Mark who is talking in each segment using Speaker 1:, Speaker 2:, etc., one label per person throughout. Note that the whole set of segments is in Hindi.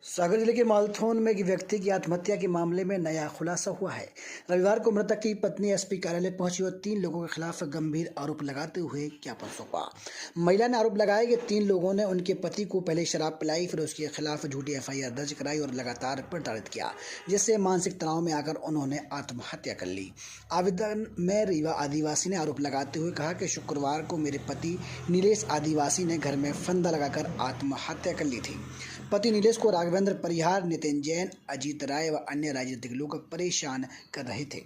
Speaker 1: सागर जिले के मालथौन में एक व्यक्ति की आत्महत्या के मामले में नया खुलासा हुआ है। रविवार को मृतक की पत्नी एसपी कार्यालय पहुंची और 3 लोगों के खिलाफ गंभीर आरोप लगाते हुए ज्ञापन सौंपा। महिला ने आरोप लगाया कि 3 लोगों ने उनके पति को पहले शराब पिलाई, फिर उसके खिलाफ झूठी एफआईआर दर्ज कराई और लगातार प्रताड़ित किया, जिससे मानसिक तनाव में आकर उन्होंने आत्महत्या कर ली। आवेदन में रीवा आदिवासी ने आरोप लगाते हुए कहा कि शुक्रवार को मेरे पति नीलेश आदिवासी ने घर में फंदा लगाकर आत्महत्या कर ली थी। पति नीलेश को राघवेंद्र परिहार, नितिन जैन, अजीत राय व अन्य राजनीतिक लोग परेशान कर रहे थे।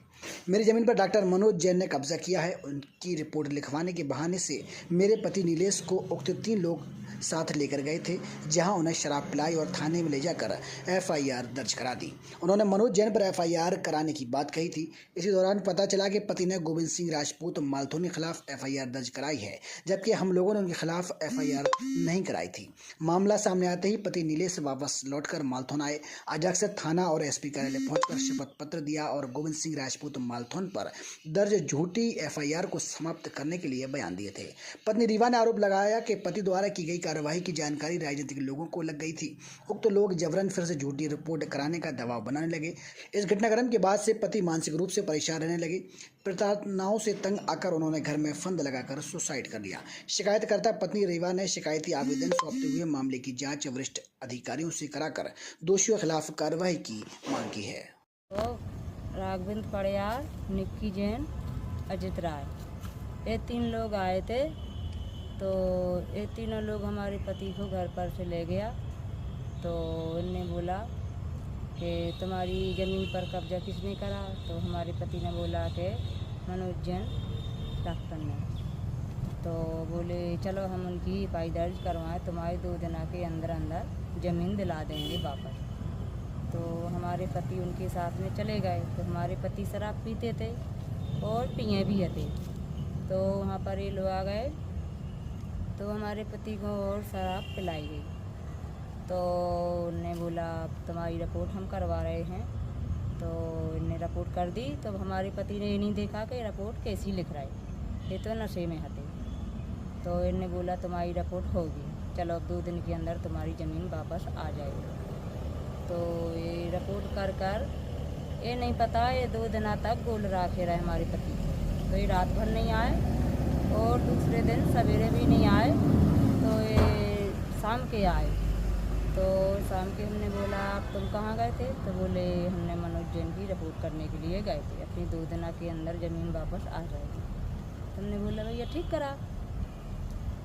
Speaker 1: मेरी जमीन पर डॉक्टर मनोज जैन ने कब्जा किया है। उनकी रिपोर्ट लिखवाने के बहाने से मेरे पति नीलेश को उक्त 3 लोग साथ लेकर गए थे, जहां उन्हें शराब पिलाई और थाने में ले जाकर एफआईआर दर्ज करा दी। उन्होंने मनोज जैन पर एफआईआर कराने की बात कही थी। इसी दौरान पता चला कि पति ने गोविंद सिंह राजपूत मालथौन के खिलाफ एफआईआर दर्ज कराई है, जबकि हम लोगों ने उनके खिलाफ एफआईआर नहीं कराई थी। मामला सामने आते ही पति नीलेश वापस लौटकर मालथौन आए। अजाक्स थाना और एसपी कार्यालय पहुंचकर शपथ पत्र दिया और गोविंद सिंह राजपूत मालथौन पर दर्ज झूठी एफआईआर को समाप्त करने के लिए बयान दिए थे। पत्नी रीवा ने आरोप लगाया कि पति द्वारा की गई कार्यवाही की जानकारी राजनीतिक लोगों को लग गई थी। उक्त लोग जबरन फिर से झूठी रिपोर्ट कराने का दबाव बनाने लगे। इस घटनाक्रम के बाद से पति मानसिक रूप से परेशान रहने लगे। प्रताड़नाओं से तंग आकर उन्होंने घर में फंद लगाकर सुसाइड कर लिया। शिकायतकर्ता पत्नी रीवा ने शिकायती आवेदन सौंपते हुए मामले की जांच वरिष्ठ अधिकारियों से कराकर दोषियों के खिलाफ कार्रवाई की मांग की है।
Speaker 2: तो राघवेंद्र परिहार, निक्की जैन, अजित राय, ये 3 लोग आए थे। तो ये तीनों लोग हमारे पति को घर पर से ले गया। तो इन्होंने बोला कि तुम्हारी ज़मीन पर कब्जा किसने करा। तो हमारे पति ने बोला कि मनोज जैन डॉक्टर ने। तो बोले चलो हम उनकी एफआईआर दर्ज करवाएं, तुम्हारे 2 दिन के अंदर ज़मीन दिला देंगे वापस। तो हमारे पति उनके साथ में चले गए। तो हमारे पति शराब पीते थे और पिए भी थे। तो वहाँ पर ये लोग आ गए। तो हमारे पति को और शराब पिलाई गई। तो उन्होंने बोला तुम्हारी रिपोर्ट हम करवा रहे हैं। तो इन्हें रिपोर्ट कर दी। तो हमारे पति ने ये नहीं देखा कि रिपोर्ट कैसी लिख रहा है, ये तो नशे में हते। तो इन्हें बोला तुम्हारी रिपोर्ट होगी, चलो अब 2 दिन के अंदर तुम्हारी ज़मीन वापस आ जाएगी। तो ये रिपोर्ट कर ये नहीं पता, ये 2 दिन तक गोल रखे रहे हमारे पति। तो ये रात भर नहीं आए और दूसरे दिन सवेरे भी नहीं आए। तो ये शाम के आए। तो शाम के हमने बोला आप तुम कहाँ गए थे। तो बोले हमने मनोज जैन की रिपोर्ट करने के लिए गए थे, अपनी 2 दिन के अंदर ज़मीन वापस आ जाएगी। तो हमने बोला भैया ठीक करा।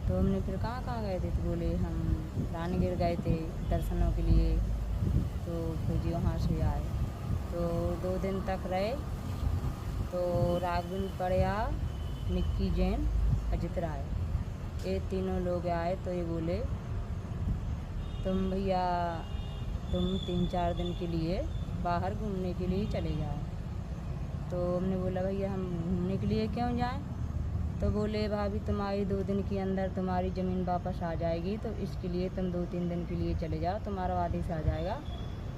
Speaker 2: तो हमने फिर कहाँ गए थे। तो बोले हम रानीगढ़ गए थे दर्शनों के लिए। तो फिर जी वहाँ से आए। तो 2 दिन तक रहे। तो राघवेंद्र परिहार, निक्की जैन, अजित राय, ये तीनों लोग आए। तो ये बोले तुम भैया तुम 3-4 दिन के लिए बाहर घूमने के लिए चले जाओ। तो हमने बोला भैया हम घूमने के लिए क्यों जाएं। तो बोले भाभी तुम्हारी 2 दिन के अंदर तुम्हारी ज़मीन वापस आ जाएगी, तो इसके लिए तुम 2-3 दिन के लिए चले जाओ, तुम्हारा आदेश आ जाएगा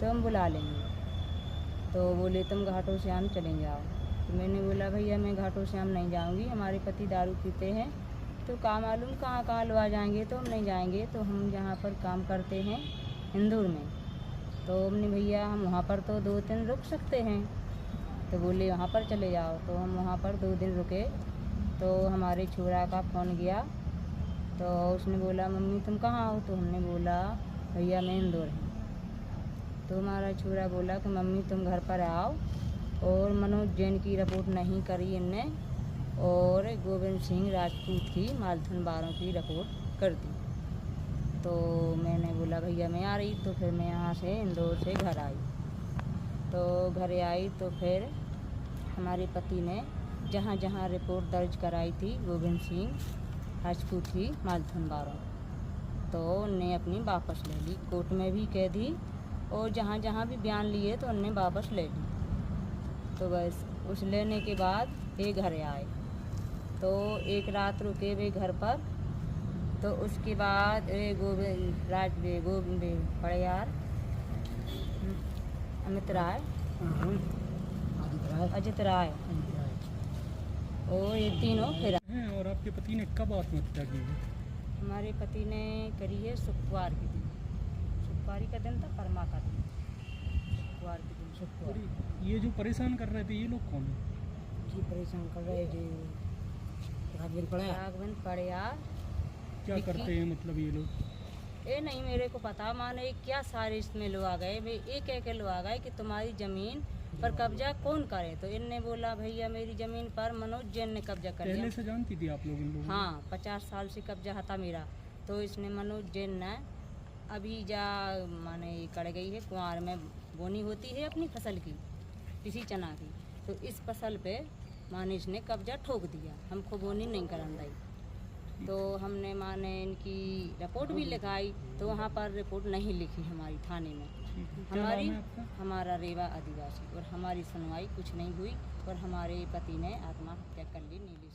Speaker 2: तो हम बुला लेंगे। तो बोले तुम घाटों श्याम चले जाओ। तो मैंने बोला भैया मैं घाटों श्याम नहीं जाऊंगी, हमारे पति दारू पीते हैं, तो काम मालूम कहाँ लवा जाएंगे, तो हम नहीं जाएंगे। तो हम जहाँ पर काम करते हैं इंदौर में, तो हमने भैया हम वहाँ पर तो 2 दिन रुक सकते हैं। तो बोले वहाँ पर चले जाओ। तो हम वहाँ पर 2 दिन रुके। तो हमारे छोरा का फ़ोन गया। तो उसने बोला मम्मी तुम कहाँ हो। तो हमने बोला भैया मैं इंदौर हूँ। तो हमारा छोरा बोला कि मम्मी तुम घर पर आओ और मनोज जैन की रिपोर्ट नहीं करी इनने, और गोविंद सिंह राजपूत की मालथौन 12 की रिपोर्ट कर दी। तो मैंने बोला भैया मैं आ रही। तो फिर मैं यहाँ से इंदौर से घर आई। तो घर आई तो फिर हमारे पति ने जहाँ जहाँ रिपोर्ट दर्ज कराई थी गोविंद सिंह राजपूत की मालथौन 12, तो उनने अपनी वापस ले ली। कोर्ट में भी कह दी और जहाँ जहाँ भी बयान लिए तो उनने वापस ले ली। तो बस उस लेने के बाद ये घर आए। तो एक रात रुके वे घर पर। तो उसके बाद गोविंद परिहार, अमित राय, अजित राय और ये तीनों फिर।
Speaker 3: और आपके पति ने कब आत्महत्या की है?
Speaker 2: हमारे पति ने करी है शुक्रवार के दिन। शुक्रवारी का दिन था, परमा का दिन, शुक्रवार के दिन, शुक्रवार।
Speaker 3: और ये जो परेशान कर रहे थे ये लोग कौन है?
Speaker 4: जी परेशान कर रहे जी राघवेंद्र पड़ा
Speaker 2: राघवेंद्र पड़ियार।
Speaker 3: क्या
Speaker 2: विक्की।
Speaker 3: करते हैं मतलब ये लोग?
Speaker 2: ये नहीं मेरे को पता, माने क्या सारे इसमें लोग आ गए, वे एक लोग आ गए कि तुम्हारी ज़मीन पर कब्जा कौन करे, तो इनने बोला भैया मेरी ज़मीन पर मनोज जैन ने कब्जा कर लिया।
Speaker 3: पहले से जानती थी आप लोग इन लोगों को?
Speaker 2: हाँ, 50 साल से कब्जा था मेरा, तो इसने मनोज जैन ने अभी जा माने कड़ गई है, कुंवार में बोनी होती है अपनी फसल की, किसी चना की, तो इस फसल पे माने इसने कब्जा ठोक दिया, हमको बोनी नहीं करन दी। तो हमने माने इनकी रिपोर्ट भी लिखाई, तो वहाँ पर रिपोर्ट नहीं लिखी हमारी थाने में।
Speaker 3: ठीक है। क्या
Speaker 2: हमारी
Speaker 3: नाम है आपका?
Speaker 2: हमारा रेवा आदिवासी, और हमारी सुनवाई कुछ नहीं हुई, और हमारे पति ने आत्महत्या कर ली नीली